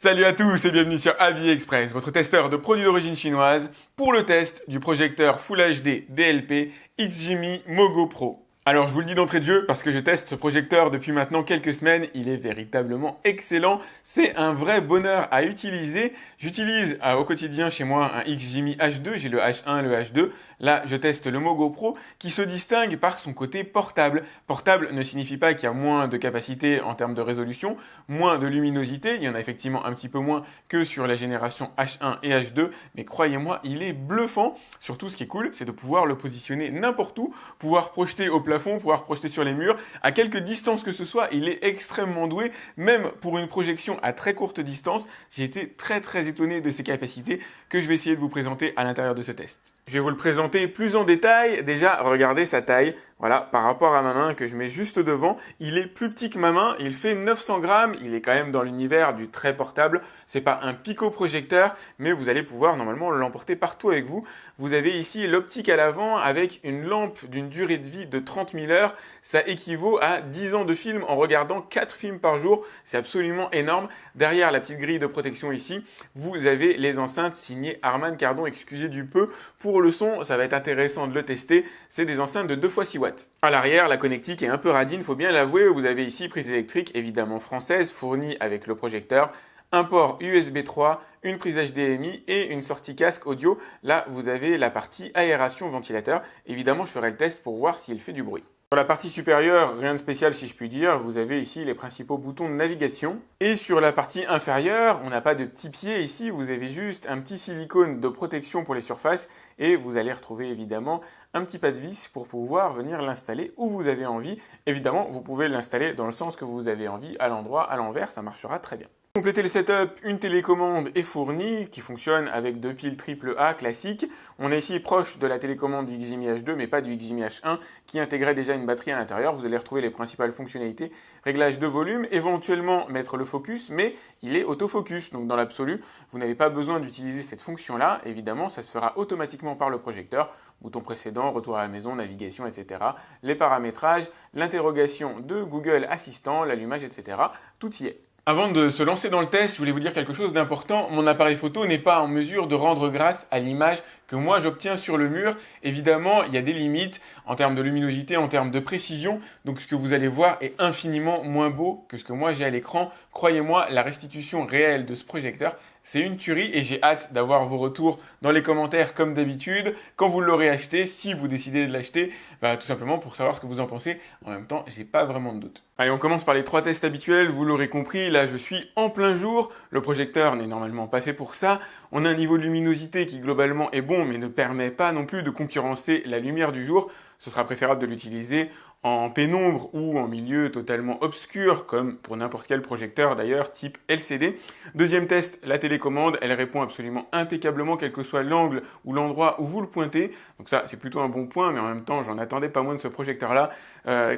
Salut à tous et bienvenue sur AviExpress, votre testeur de produits d'origine chinoise pour le test du projecteur Full HD DLP XGIMI Mogo Pro. Alors je vous le dis d'entrée de jeu parce que je teste ce projecteur depuis maintenant quelques semaines, il est véritablement excellent, c'est un vrai bonheur à utiliser. J'utilise au quotidien chez moi un XGIMI H2, j'ai le H1, le H2, là je teste le Mogo Pro qui se distingue par son côté portable. Portable ne signifie pas qu'il y a moins de capacité en termes de résolution, moins de luminosité, il y en a effectivement un petit peu moins que sur la génération H1 et H2, mais croyez-moi, il est bluffant. Surtout ce qui est cool, c'est de pouvoir le positionner n'importe où, pouvoir projeter au plafond, pouvoir projeter sur les murs, à quelque distance que ce soit, il est extrêmement doué, même pour une projection à très courte distance. J'ai été très étonné de ses capacités que je vais essayer de vous présenter à l'intérieur de ce test. Je vais vous le présenter plus en détail. Déjà, regardez sa taille. Voilà, par rapport à ma main que je mets juste devant, il est plus petit que ma main, il fait 900 grammes, il est quand même dans l'univers du très portable. C'est pas un pico-projecteur, mais vous allez pouvoir normalement l'emporter partout avec vous. Vous avez ici l'optique à l'avant avec une lampe d'une durée de vie de 30 000 heures. Ça équivaut à 10 ans de film en regardant 4 films par jour. C'est absolument énorme. Derrière la petite grille de protection ici, vous avez les enceintes signées Harman Kardon, excusez du peu. Pour le son, ça va être intéressant de le tester. C'est des enceintes de 2 x 6 watts. À l'arrière, la connectique est un peu radine, faut bien l'avouer. Vous avez ici prise électrique, évidemment française, fournie avec le projecteur, un port USB 3, une prise HDMI et une sortie casque audio. Là, vous avez la partie aération ventilateur. Évidemment, je ferai le test pour voir s'il fait du bruit. Sur la partie supérieure, rien de spécial si je puis dire, vous avez ici les principaux boutons de navigation. Et sur la partie inférieure, on n'a pas de petits pieds ici, vous avez juste un petit silicone de protection pour les surfaces et vous allez retrouver évidemment un petit pas de vis pour pouvoir venir l'installer où vous avez envie. Évidemment, vous pouvez l'installer dans le sens que vous avez envie, à l'endroit, à l'envers, ça marchera très bien. Pour compléter le setup, une télécommande est fournie qui fonctionne avec 2 piles AAA classiques. On est ici proche de la télécommande du XGIMI H2 mais pas du XGIMI H1 qui intégrait déjà une batterie à l'intérieur. Vous allez retrouver les principales fonctionnalités. Réglage de volume, éventuellement mettre le focus, mais il est autofocus. Donc dans l'absolu, vous n'avez pas besoin d'utiliser cette fonction-là. Évidemment, ça se fera automatiquement par le projecteur. Bouton précédent, retour à la maison, navigation, etc. Les paramétrages, l'interrogation de Google Assistant, l'allumage, etc. Tout y est. Avant de se lancer dans le test, je voulais vous dire quelque chose d'important. Mon appareil photo n'est pas en mesure de rendre grâce à l'image que moi j'obtiens sur le mur. Évidemment, il y a des limites en termes de luminosité, en termes de précision. Donc ce que vous allez voir est infiniment moins beau que ce que moi j'ai à l'écran. Croyez-moi, la restitution réelle de ce projecteur, c'est une tuerie et j'ai hâte d'avoir vos retours dans les commentaires comme d'habitude. Quand vous l'aurez acheté, si vous décidez de l'acheter, tout simplement pour savoir ce que vous en pensez. En même temps, j'ai pas vraiment de doute. Allez, on commence par les 3 tests habituels. Vous l'aurez compris, là je suis en plein jour. Le projecteur n'est normalement pas fait pour ça. On a un niveau de luminosité qui globalement est bon mais ne permet pas non plus de concurrencer la lumière du jour. Ce sera préférable de l'utiliser en pénombre ou en milieu totalement obscur, comme pour n'importe quel projecteur d'ailleurs, type LCD. Deuxième test, la télécommande, elle répond absolument impeccablement, quel que soit l'angle ou l'endroit où vous le pointez. Donc ça, c'est plutôt un bon point, mais en même temps, j'en attendais pas moins de ce projecteur-là.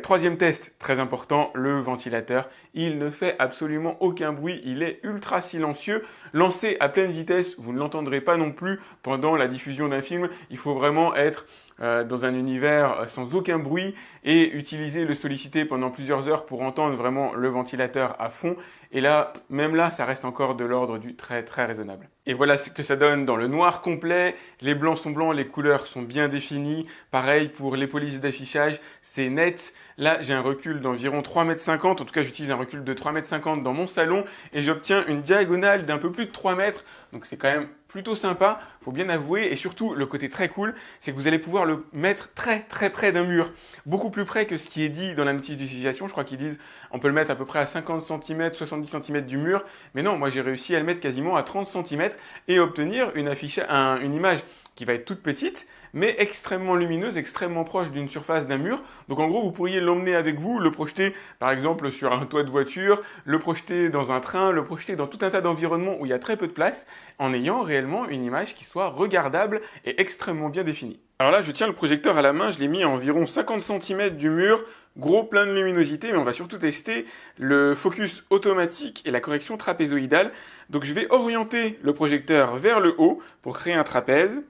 Troisième test, très important, le ventilateur. Il ne fait absolument aucun bruit, il est ultra silencieux. Lancé à pleine vitesse, vous ne l'entendrez pas non plus pendant la diffusion d'un film. Il faut vraiment être dans un univers sans aucun bruit et utiliser le solliciter pendant plusieurs heures pour entendre vraiment le ventilateur à fond. Et là, même là, ça reste encore de l'ordre du très raisonnable. Et voilà ce que ça donne dans le noir complet. Les blancs sont blancs, les couleurs sont bien définies. Pareil pour les polices d'affichage, c'est net. Là, j'ai un recul d'environ 3,50 m. En tout cas, j'utilise un recul de 3,50 m dans mon salon et j'obtiens une diagonale d'un peu plus de 3 mètres. Donc c'est quand même plutôt sympa, faut bien avouer. Et surtout, le côté très cool, c'est que vous allez pouvoir le mettre très près d'un mur. Beaucoup plus près que ce qui est dit dans la notice d'utilisation. Je crois qu'ils disent on peut le mettre à peu près à 50 cm, 70 cm du mur. Mais non, moi j'ai réussi à le mettre quasiment à 30 cm et obtenir une image qui va être toute petite, mais extrêmement lumineuse, extrêmement proche d'une surface d'un mur. Donc en gros, vous pourriez l'emmener avec vous, le projeter par exemple sur un toit de voiture, le projeter dans un train, le projeter dans tout un tas d'environnements où il y a très peu de place, en ayant réellement une image qui soit regardable et extrêmement bien définie. Alors là, je tiens le projecteur à la main, je l'ai mis à environ 50 cm du mur, gros plein de luminosité, mais on va surtout tester le focus automatique et la correction trapézoïdale. Donc je vais orienter le projecteur vers le haut pour créer un trapèze.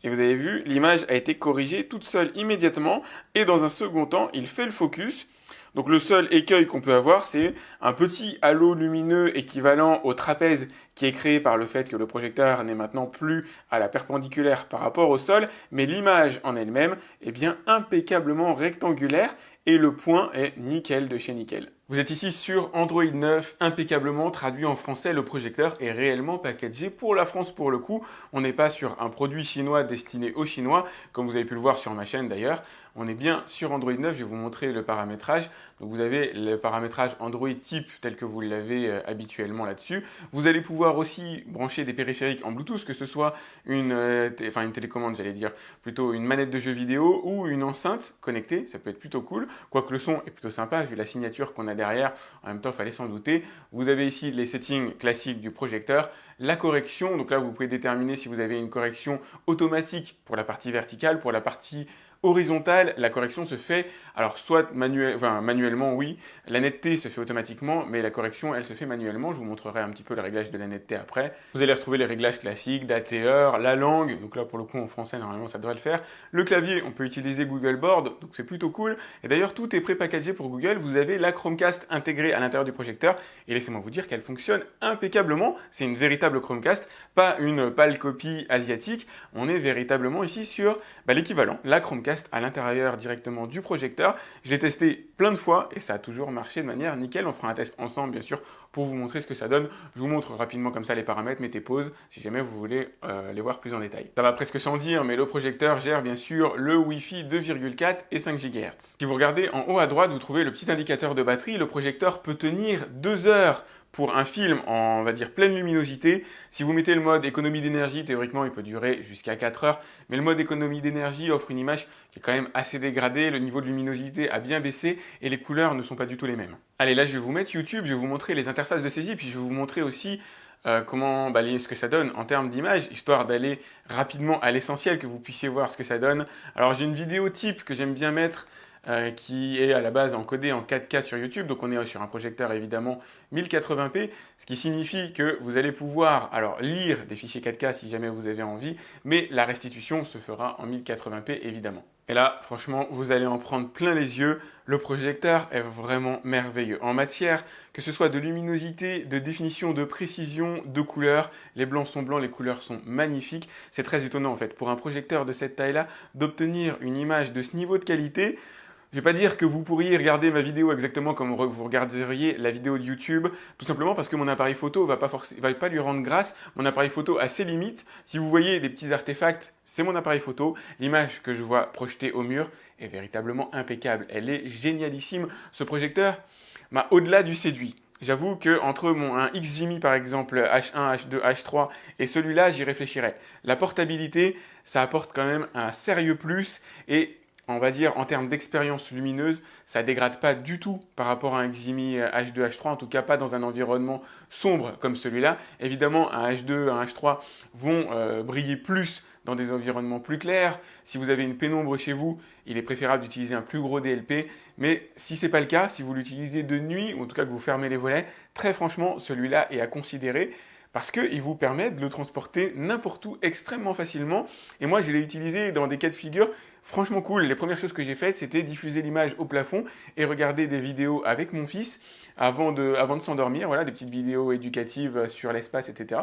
Et vous avez vu, l'image a été corrigée toute seule immédiatement. Et dans un second temps, il fait le focus. Donc le seul écueil qu'on peut avoir, c'est un petit halo lumineux équivalent au trapèze qui est créé par le fait que le projecteur n'est maintenant plus à la perpendiculaire par rapport au sol, mais l'image en elle-même est bien impeccablement rectangulaire et le point est nickel de chez nickel. Vous êtes ici sur Android 9, impeccablement traduit en français, le projecteur est réellement packagé pour la France pour le coup. On n'est pas sur un produit chinois destiné aux Chinois, comme vous avez pu le voir sur ma chaîne d'ailleurs. On est bien sur Android 9, je vais vous montrer le paramétrage. Donc vous avez le paramétrage Android type tel que vous l'avez habituellement là-dessus. Vous allez pouvoir aussi brancher des périphériques en Bluetooth, que ce soit une télécommande, j'allais dire, plutôt une manette de jeu vidéo ou une enceinte connectée, ça peut être plutôt cool. Quoique le son est plutôt sympa, vu la signature qu'on a derrière, en même temps, il fallait s'en douter. Vous avez ici les settings classiques du projecteur, la correction, donc là vous pouvez déterminer si vous avez une correction automatique pour la partie verticale, pour la partie horizontale, la correction se fait, alors soit manuellement, oui, la netteté se fait automatiquement, mais la correction, elle se fait manuellement. Je vous montrerai un petit peu le réglage de la netteté après. Vous allez retrouver les réglages classiques d'ATR, la langue, donc là pour le coup en français, normalement ça devrait le faire. Le clavier, on peut utiliser Google Board, donc c'est plutôt cool. Et d'ailleurs, tout est pré-packagé pour Google. Vous avez la Chromecast intégrée à l'intérieur du projecteur, et laissez-moi vous dire qu'elle fonctionne impeccablement. C'est une véritable Chromecast, pas une pâle copie asiatique. On est véritablement ici sur l'équivalent, la Chromecast à l'intérieur directement du projecteur. Je l'ai testé plein de fois et ça a toujours marché de manière nickel. On fera un test ensemble bien sûr pour vous montrer ce que ça donne. Je vous montre rapidement comme ça les paramètres, mettez pause si jamais vous voulez les voir plus en détail. Ça va presque sans dire, mais le projecteur gère bien sûr le Wi-Fi 2,4 et 5 GHz. Si vous regardez en haut à droite, vous trouvez le petit indicateur de batterie. Le projecteur peut tenir 2 heures pour un film en, on va dire, pleine luminosité. Si vous mettez le mode économie d'énergie, théoriquement, il peut durer jusqu'à 4 heures. Mais le mode économie d'énergie offre une image qui est quand même assez dégradée. Le niveau de luminosité a bien baissé et les couleurs ne sont pas du tout les mêmes. Allez, là, je vais vous mettre YouTube, je vais vous montrer les interfaces de saisie, puis je vais vous montrer aussi ce que ça donne en termes d'image, histoire d'aller rapidement à l'essentiel, que vous puissiez voir ce que ça donne. Alors, j'ai une vidéo type que j'aime bien mettre, qui est à la base encodé en 4K sur YouTube, donc on est sur un projecteur évidemment 1080p, ce qui signifie que vous allez pouvoir lire des fichiers 4K si jamais vous avez envie, mais la restitution se fera en 1080p évidemment. Et là, franchement, vous allez en prendre plein les yeux, le projecteur est vraiment merveilleux. En matière, que ce soit de luminosité, de définition, de précision, de couleurs, les blancs sont blancs, les couleurs sont magnifiques. C'est très étonnant en fait, pour un projecteur de cette taille-là, d'obtenir une image de ce niveau de qualité. Je ne vais pas dire que vous pourriez regarder ma vidéo exactement comme vous regarderiez la vidéo de YouTube, tout simplement parce que mon appareil photo va pas lui rendre grâce. Mon appareil photo a ses limites. Si vous voyez des petits artefacts, c'est mon appareil photo. L'image que je vois projetée au mur est véritablement impeccable. Elle est génialissime. Ce projecteur m'a au-delà du séduit. J'avoue que entre un XGIMI par exemple H1, H2, H3 et celui-là, j'y réfléchirais. La portabilité, ça apporte quand même un sérieux plus et on va dire en termes d'expérience lumineuse, ça dégrade pas du tout par rapport à un XGIMI H2, H3, en tout cas pas dans un environnement sombre comme celui-là. Évidemment, un H2, un H3 vont briller plus dans des environnements plus clairs. Si vous avez une pénombre chez vous, il est préférable d'utiliser un plus gros DLP. Mais si ce n'est pas le cas, si vous l'utilisez de nuit, ou en tout cas que vous fermez les volets, très franchement, celui-là est à considérer parce qu'il vous permet de le transporter n'importe où extrêmement facilement. Et moi, je l'ai utilisé dans des cas de figure franchement cool. Les premières choses que j'ai faites, c'était diffuser l'image au plafond et regarder des vidéos avec mon fils avant de s'endormir. Voilà, des petites vidéos éducatives sur l'espace, etc.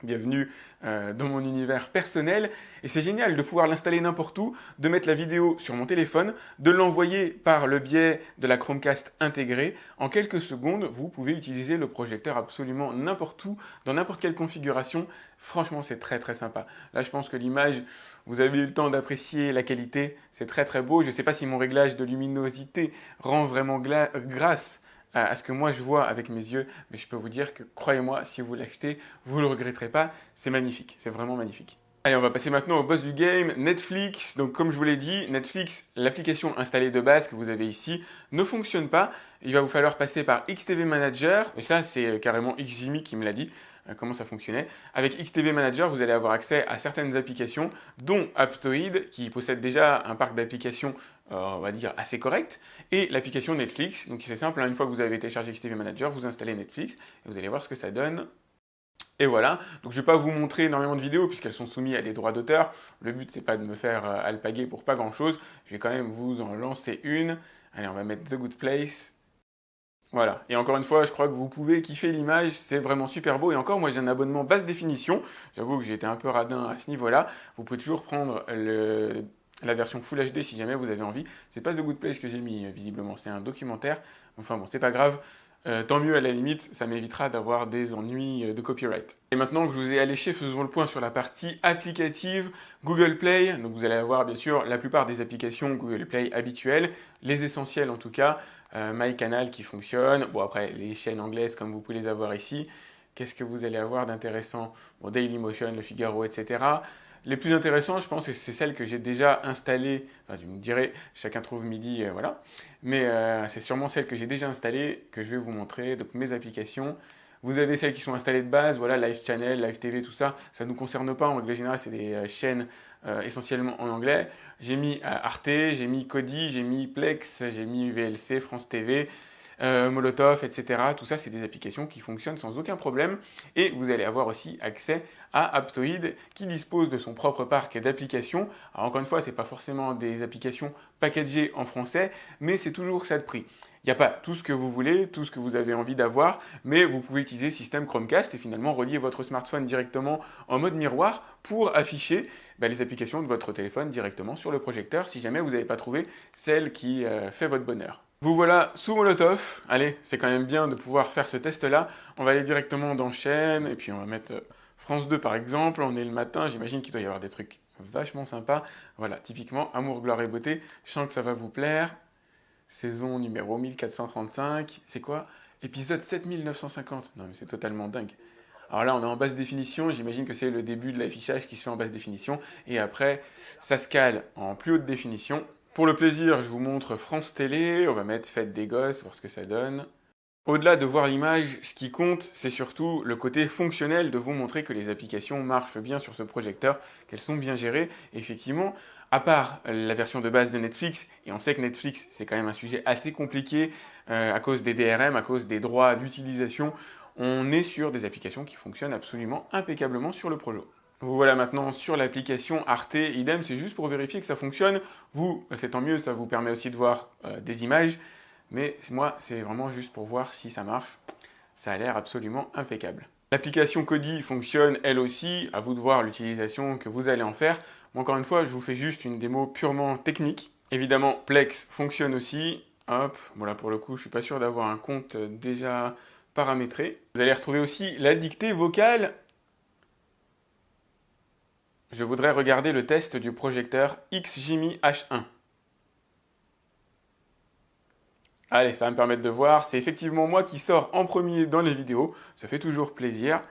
Bienvenue dans mon univers personnel. Et c'est génial de pouvoir l'installer n'importe où, de mettre la vidéo sur mon téléphone, de l'envoyer par le biais de la Chromecast intégrée. En quelques secondes, vous pouvez utiliser le projecteur absolument n'importe où, dans n'importe quelle configuration. Franchement, c'est très très sympa. Là, je pense que l'image, vous avez eu le temps d'apprécier la qualité. C'est très très beau. Je ne sais pas si mon réglage de luminosité rend vraiment grâce à ce que moi je vois avec mes yeux, mais je peux vous dire que, croyez-moi, si vous l'achetez, vous ne le regretterez pas, c'est magnifique, c'est vraiment magnifique. Allez, on va passer maintenant au boss du game, Netflix. Donc comme je vous l'ai dit, Netflix, l'application installée de base que vous avez ici, ne fonctionne pas. Il va vous falloir passer par XTV Manager, et ça c'est carrément XGIMI qui me l'a dit, comment ça fonctionnait. Avec XTV Manager, vous allez avoir accès à certaines applications, dont Aptoide, qui possède déjà un parc d'applications, on va dire, assez correct, et l'application Netflix. Donc c'est simple, hein, une fois que vous avez téléchargé XTV Manager, vous installez Netflix, et vous allez voir ce que ça donne. Et voilà, donc je ne vais pas vous montrer énormément de vidéos puisqu'elles sont soumises à des droits d'auteur. Le but c'est pas de me faire alpaguer pour pas grand chose. Je vais quand même vous en lancer une. Allez, on va mettre The Good Place. Voilà, et encore une fois, je crois que vous pouvez kiffer l'image, c'est vraiment super beau. Et encore, moi j'ai un abonnement basse définition, j'avoue que j'ai été un peu radin à ce niveau-là. Vous pouvez toujours prendre la version Full HD si jamais vous avez envie. C'est pas The Good Place que j'ai mis, visiblement, c'est un documentaire. Enfin bon, c'est pas grave. Tant mieux à la limite, ça m'évitera d'avoir des ennuis de copyright. Et maintenant que je vous ai alléché, faisons le point sur la partie applicative Google Play. Donc vous allez avoir bien sûr la plupart des applications Google Play habituelles, les essentiels en tout cas, MyCanal qui fonctionne, bon après les chaînes anglaises comme vous pouvez les avoir ici. Qu'est-ce que vous allez avoir d'intéressant? Bon, Dailymotion, Le Figaro, etc. Les plus intéressants, je pense, c'est celles que j'ai déjà installées. Enfin, tu me dirais, chacun trouve midi, voilà. Mais c'est sûrement celles que j'ai déjà installées que je vais vous montrer. Donc mes applications. Vous avez celles qui sont installées de base, voilà, Live Channel, Live TV, tout ça. Ça ne nous concerne pas. En règle générale, c'est des chaînes essentiellement en anglais. J'ai mis Arte, j'ai mis Kodi, j'ai mis Plex, j'ai mis VLC, France TV. Molotov, etc. Tout ça, c'est des applications qui fonctionnent sans aucun problème. Et vous allez avoir aussi accès à Aptoide qui dispose de son propre parc d'applications. Alors encore une fois, ce n'est pas forcément des applications packagées en français, mais c'est toujours ça de prix. Il n'y a pas tout ce que vous voulez, tout ce que vous avez envie d'avoir, mais vous pouvez utiliser le système Chromecast et finalement relier votre smartphone directement en mode miroir pour afficher les applications de votre téléphone directement sur le projecteur si jamais vous n'avez pas trouvé celle qui fait votre bonheur. Vous voilà sous Molotov. Allez, c'est quand même bien de pouvoir faire ce test-là. On va aller directement dans chaîne, et puis on va mettre France 2 par exemple. On est le matin, j'imagine qu'il doit y avoir des trucs vachement sympas. Voilà, typiquement Amour, gloire et beauté. Je sens que ça va vous plaire. Saison numéro 1435. C'est quoi? Épisode 7950. Non mais c'est totalement dingue. Alors là, on est en basse définition. J'imagine que c'est le début de l'affichage qui se fait en basse définition. Et après, ça se cale en plus haute définition. Pour le plaisir, je vous montre France Télé, on va mettre Fête des Gosses, voir ce que ça donne. Au-delà de voir l'image, ce qui compte, c'est surtout le côté fonctionnel de vous montrer que les applications marchent bien sur ce projecteur, qu'elles sont bien gérées. Et effectivement, à part la version de base de Netflix, et on sait que Netflix, c'est quand même un sujet assez compliqué à cause des DRM, à cause des droits d'utilisation, on est sur des applications qui fonctionnent absolument impeccablement sur le projet. Vous voilà maintenant sur l'application Arte, idem, c'est juste pour vérifier que ça fonctionne. Vous, c'est tant mieux, ça vous permet aussi de voir des images, mais moi, c'est vraiment juste pour voir si ça marche. Ça a l'air absolument impeccable. L'application Kodi fonctionne elle aussi, à vous de voir l'utilisation que vous allez en faire. Encore une fois, je vous fais juste une démo purement technique. Évidemment, Plex fonctionne aussi. Hop, voilà, pour le coup, je suis pas sûr d'avoir un compte déjà paramétré. Vous allez retrouver aussi la dictée vocale. Je voudrais regarder le test du projecteur XGMI H1. Allez, ça va me permettre de voir. C'est effectivement moi qui sors en premier dans les vidéos. Ça fait toujours plaisir.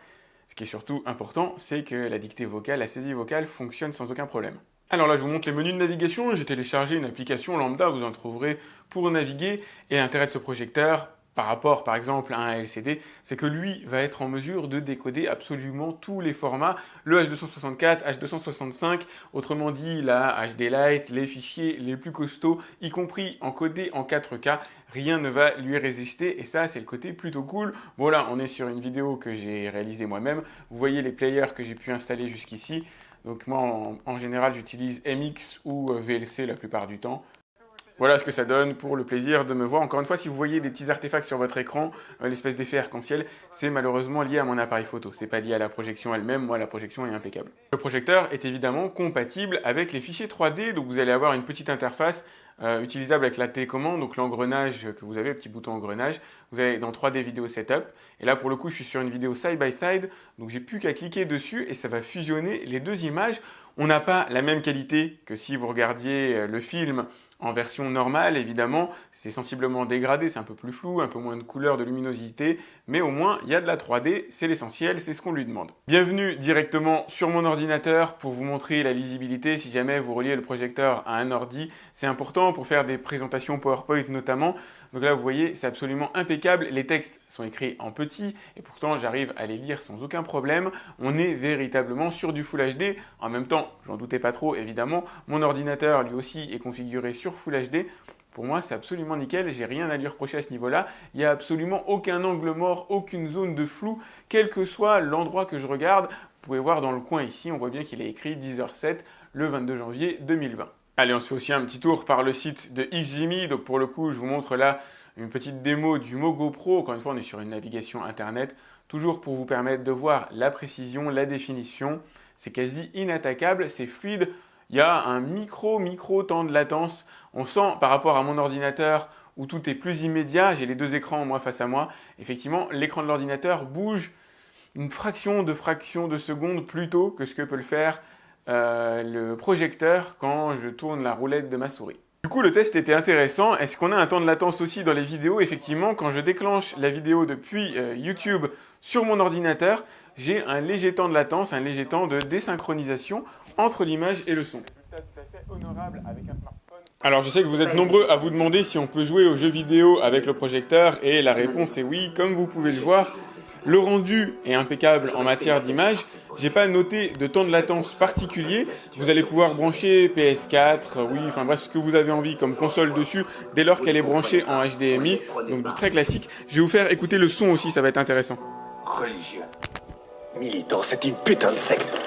Ce qui est surtout important, c'est que la dictée vocale, la saisie vocale fonctionne sans aucun problème. Alors là, je vous montre les menus de navigation. J'ai téléchargé une application lambda, vous en trouverez pour naviguer. Et l'intérêt de ce projecteur, par rapport par exemple à un LCD, c'est que lui va être en mesure de décoder absolument tous les formats, le H264, H265, autrement dit la HD Lite, les fichiers les plus costauds, y compris encodés en 4K, rien ne va lui résister et ça c'est le côté plutôt cool. Voilà, on est sur une vidéo que j'ai réalisée moi-même, vous voyez les players que j'ai pu installer jusqu'ici, donc moi en général j'utilise MX ou VLC la plupart du temps. Voilà ce que ça donne pour le plaisir de me voir. Encore une fois, si vous voyez des petits artefacts sur votre écran, l'espèce d'effet arc-en-ciel, c'est malheureusement lié à mon appareil photo. C'est pas lié à la projection elle-même, moi la projection est impeccable. Le projecteur est évidemment compatible avec les fichiers 3D, donc vous allez avoir une petite interface utilisable avec la télécommande, donc l'engrenage que vous avez, le petit bouton engrenage. Vous allez dans 3D vidéo setup, et là pour le coup je suis sur une vidéo side by side, donc j'ai plus qu'à cliquer dessus et ça va fusionner les deux images. On n'a pas la même qualité que si vous regardiez le film en version normale, évidemment, c'est sensiblement dégradé, c'est un peu plus flou, un peu moins de couleur, de luminosité, mais au moins, il y a de la 3D, c'est l'essentiel, c'est ce qu'on lui demande. Bienvenue directement sur mon ordinateur pour vous montrer la lisibilité. Si jamais vous reliez le projecteur à un ordi, c'est important pour faire des présentations PowerPoint notamment. Donc là, vous voyez, c'est absolument impeccable. Les textes sont écrits en petit et pourtant, j'arrive à les lire sans aucun problème. On est véritablement sur du Full HD. En même temps, j'en doutais pas trop, évidemment. Mon ordinateur, lui aussi, est configuré sur Full HD. Pour moi, c'est absolument nickel. J'ai rien à lui reprocher à ce niveau-là. Il n'y a absolument aucun angle mort, aucune zone de flou, quel que soit l'endroit que je regarde. Vous pouvez voir dans le coin ici, on voit bien qu'il est écrit 10h07 le 22 janvier 2020. Allez, on se fait aussi un petit tour par le site de XGIMI. Donc pour le coup, je vous montre là une petite démo du Mogo Pro. Encore une fois, on est sur une navigation internet, toujours pour vous permettre de voir la précision, la définition. C'est quasi inattaquable, c'est fluide. Il y a un micro temps de latence. On sent par rapport à mon ordinateur où tout est plus immédiat. J'ai les deux écrans moi face à moi. Effectivement, l'écran de l'ordinateur bouge une fraction de seconde plus tôt que ce que peut le faire le projecteur quand je tourne la roulette de ma souris. Du coup, le test était intéressant. Est-ce qu'on a un temps de latence aussi dans les vidéos? Effectivement, quand je déclenche la vidéo depuis YouTube sur mon ordinateur, j'ai un léger temps de latence, un léger temps de désynchronisation entre l'image et le son. Alors, je sais que vous êtes nombreux à vous demander si on peut jouer aux jeux vidéo avec le projecteur, et la réponse est oui. Comme vous pouvez le voir, le rendu est impeccable en matière d'image. J'ai pas noté de temps de latence particulier. Vous allez pouvoir brancher PS4, oui, enfin bref, ce que vous avez envie comme console dessus, dès lors qu'elle est branchée en HDMI, donc du très classique. Je vais vous faire écouter le son aussi, ça va être intéressant. Religieux. Militant, c'est une putain de secte.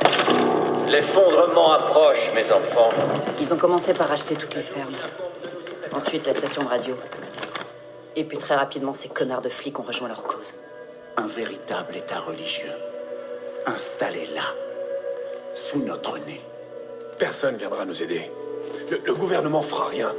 L'effondrement approche, mes enfants. Ils ont commencé par acheter toutes les fermes. Ensuite, la station de radio. Et puis très rapidement, ces connards de flics ont rejoint leur cause. Un véritable état religieux. Installé là, sous notre nez. Personne viendra nous aider. Le gouvernement fera rien.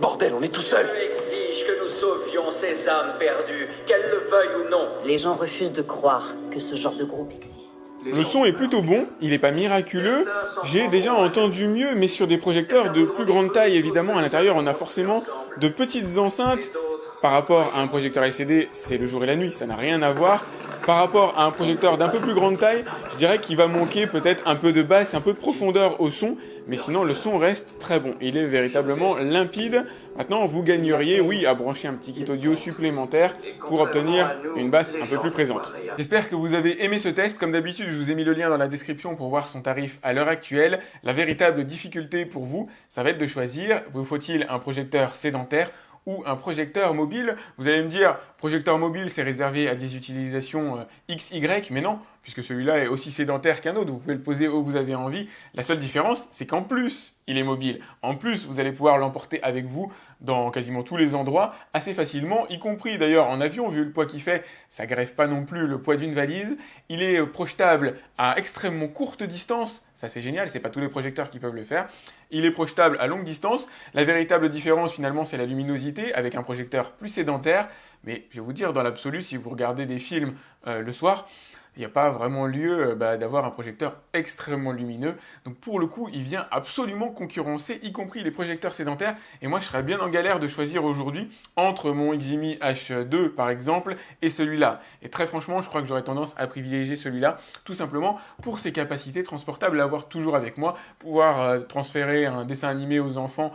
Bordel, on est tout seul. Dieu exige que nous sauvions ces âmes perdues, qu'elles le veuillent ou non. Les gens refusent de croire que ce genre de groupe existe. Le son est plutôt bon, il n'est pas miraculeux. J'ai déjà entendu mieux, mais sur des projecteurs de plus grande taille, évidemment. À l'intérieur, on a forcément de petites enceintes. Par rapport à un projecteur LCD, c'est le jour et la nuit, ça n'a rien à voir. Par rapport à un projecteur d'un peu plus grande taille, je dirais qu'il va manquer peut-être un peu de basse, un peu de profondeur au son, mais sinon le son reste très bon. Il est véritablement limpide. Maintenant, vous gagneriez, oui, à brancher un petit kit audio supplémentaire pour obtenir une basse un peu plus présente. J'espère que vous avez aimé ce test. Comme d'habitude, je vous ai mis le lien dans la description pour voir son tarif à l'heure actuelle. La véritable difficulté pour vous, ça va être de choisir, vous faut-il un projecteur sédentaire ou un projecteur mobile. Vous allez me dire, projecteur mobile, c'est réservé à des utilisations XY, mais non, puisque celui-là est aussi sédentaire qu'un autre, vous pouvez le poser où vous avez envie. La seule différence, c'est qu'en plus, il est mobile. En plus, vous allez pouvoir l'emporter avec vous dans quasiment tous les endroits, assez facilement, y compris d'ailleurs en avion, vu le poids qu'il fait, ça greffe pas non plus le poids d'une valise. Il est projetable à extrêmement courte distance. Ça, c'est génial, c'est pas tous les projecteurs qui peuvent le faire. Il est projetable à longue distance. La véritable différence, finalement, c'est la luminosité avec un projecteur plus sédentaire. Mais je vais vous dire, dans l'absolu, si vous regardez des films le soir, il n'y a pas vraiment lieu d'avoir un projecteur extrêmement lumineux. Donc pour le coup, il vient absolument concurrencer, y compris les projecteurs sédentaires. Et moi, je serais bien en galère de choisir aujourd'hui entre mon XGIMI H2, par exemple, et celui-là. Et très franchement, je crois que j'aurais tendance à privilégier celui-là, tout simplement pour ses capacités transportables à avoir toujours avec moi, pouvoir transférer un dessin animé aux enfants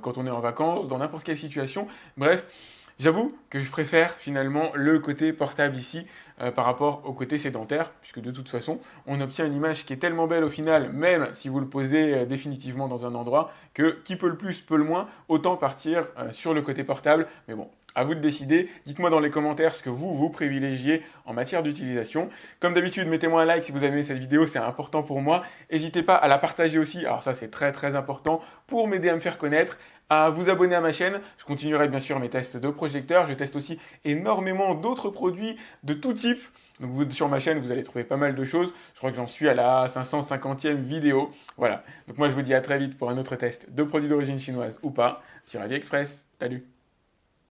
quand on est en vacances, dans n'importe quelle situation. Bref. J'avoue que je préfère finalement le côté portable ici par rapport au côté sédentaire, puisque de toute façon, on obtient une image qui est tellement belle au final, même si vous le posez définitivement dans un endroit, que qui peut le plus, peut le moins, autant partir sur le côté portable. Mais bon, à vous de décider. Dites-moi dans les commentaires ce que vous privilégiez en matière d'utilisation. Comme d'habitude, mettez-moi un like si vous avez aimé cette vidéo, c'est important pour moi. N'hésitez pas à la partager aussi, alors ça c'est très très important pour m'aider à me faire connaître, à vous abonner à ma chaîne. Je continuerai bien sûr mes tests de projecteurs. Je teste aussi énormément d'autres produits de tout type. Donc sur ma chaîne, vous allez trouver pas mal de choses. Je crois que j'en suis à la 550e vidéo. Voilà. Donc moi, je vous dis à très vite pour un autre test de produits d'origine chinoise ou pas sur AliExpress. Salut!